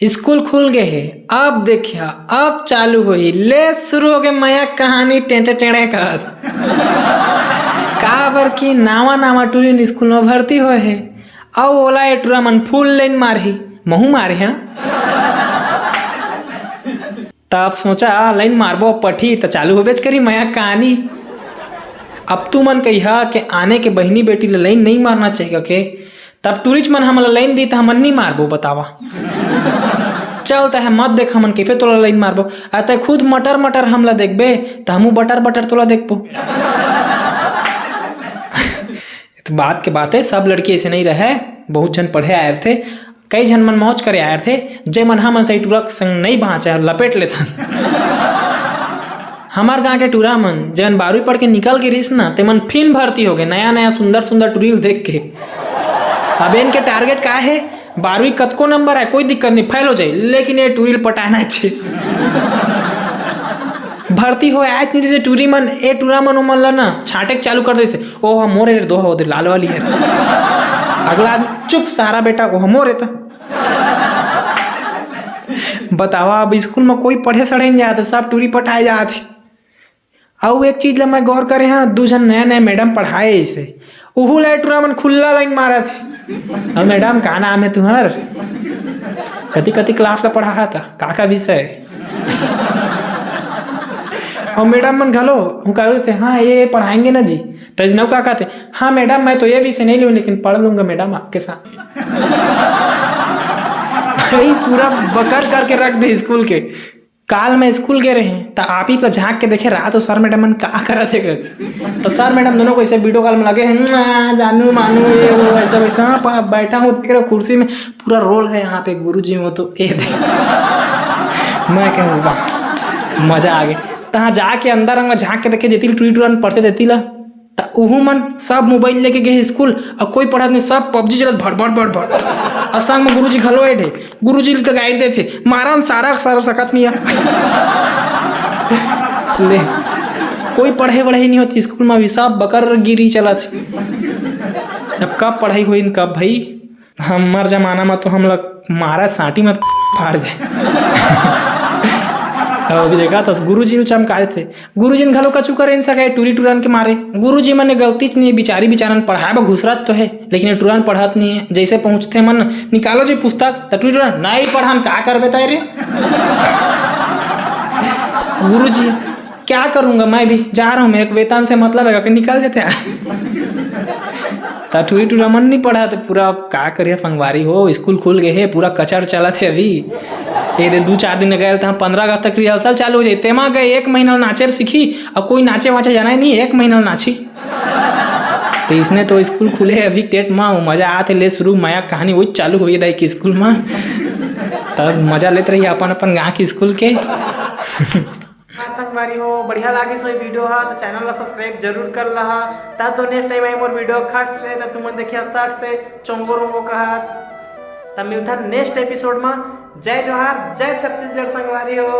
School खुल गए है। अब देखिया अब चालू हुई ले शुरू हो गए माया कहानी टेंटे टेढ़े कर काबर की नावा नावा टूरिन स्कूल में भर्ती हुए है। अब ओला ए टूरा मन फुल लाइन मारही महू मारे हैं। तब सोचा लाइन मारबो पठी तो चालू हो बेच करी माया कहानी। अब तू मन कहिया कि आने के बहनी बेटी ले लाइन नहीं मारना चाहिए के तब टूरिस्ट मन हमला लाइन दी तो हमन नहीं मारबो बतावा। चलता है मत देख हमन कैफे तोला लाइन मारबो अतः खुद मटर मटर हमला देखबे तो हमू बटर बटर तोला देखबो। तो बात के बात है सब लड़की ऐसे नहीं रहे। बहुत जन पढ़े आए थे कई जन मन मौज करे आए थे जे मन हमन सही टूरक संग नहीं भाचे लपेट लेथन। हमार गांव के टूरा मन जन 12वीं पढ़ के निकल के रिस ना ते मन फिन भर्ती हो गए नया नया सुंदर सुंदर टूरिल देख के। अब इनके टारगेट का है 12वीं कतको नंबर है कोई दिक्कत नहीं फेल हो जाए लेकिन ये टूरिल पटाना चाहिए। भर्ती हो आज नहीं जैसे टूरी मन ए टूरा मन उमन ला ना छाटे चालू कर देसे ओह मोरे दो हो दे लाल वाली है। अगला चुप सारा बेटा ओह मोरे तो बतावा अब स्कूल में कोई पढ़े सड़े नहीं जाते सब टूरी पटाए जाते। और एक चीज ला मैं गौर करे हाँ दो जन नया नया मैडम पढ़ाए इसे उहू ला टूरा मन खुला लाइन मारा थे। अब मैडम का नाम है तुम्हार कति कति क्लास ला पढ़ा था का विषय। और मैडम मन घलो वो कह रहे थे हाँ ये पढ़ाएंगे ना जी तजनव का कहते हाँ मैडम मैं तो ये विषय नहीं लूँ लेकिन पढ़ लूंगा मैडम आपके साथ। भाई पूरा बकर करके रख दे स्कूल के। काल में स्कूल गए रहे तो आप ही तो झाँक के देखे रहा तो सर मैडम मन क्या करा थे तो सर मैडम दोनों को ऐसे वीडियो कॉल में लगे हैं जानू मानू ये वो ऐसा वैसा हाँ बैठा हूँ देख रहा कुर्सी में पूरा रोल है यहाँ पे गुरुजी वो तो ये दे। मैं कहूँगा मजा आ गया तहाँ जाके अंदर अंग झाँक के देखे जेती टूरी टूरन पढ़ते देती ला उहू मन सब मोबाइल लेके गए स्कूल और कोई पढ़ा नहीं सब पबजी चलत भड़ भड़ भड़ भड़। और संग में गुरुजी घलो एठे गुरुजी का गाइड देते मारन सारा सारा सकत नहीं ले कोई पढ़ाई वढ़ाई नहीं होती स्कूल में भी सब बकर गिरी चला थी। अब कब पढ़ाई हुई कब भाई हमार जमाना में तो हम लोग मारा साटी मत फाड़ जाए। अभी देखा था गुरुजी चमकाए थे गुरुजी ने घलो कचू करे इन सके टूरी टूरन के मारे गुरुजी मन ने गलती नहीं है बिचारी बिचारन पढ़ाए बा घुसरत तो है लेकिन ये टूरन पढ़त नहीं है जैसे पहुंचते मन निकालो जी पुस्तक तो टूरी टूरन नहीं पढ़ान का कर बेताए रे। गुरुजी क्या करूंगा मैं भी जा रहा हूँ मेरे वेतन से मतलब है कि निकल जाते तो टूरी टूरा मन नहीं पढ़ा तो पूरा का करिए फंगवारी हो स्कूल खुल गए है पूरा कचर चला थे अभी ये 2-4 दिन गए तो 15 अगस्त तक रिहर्सल चालू हो जाए तेमा गए 1 महीना नाचे सीखी और कोई नाचे वाचे जाना ही नहीं 1 महीना नाची तो इसने तो स्कूल खुले अभी टेट में मजा आते ले शुरू माया कहानी वही चालू हो गई कि स्कूल में तब मजा लेते रही अपन अपन गाँव के स्कूल के। संगवारी हो बढ़िया लागे सो वीडियो हा तो चैनल ला सब्सक्राइब जरूर कर लहा ता तो next time I more video खट से तो तुम देखिए शर्ट से चोंगो रोंगो कहा तब मिलता नेक्स्ट एपिसोड में। जय जोहार जय छत्तीसगढ़ संगवारी हो।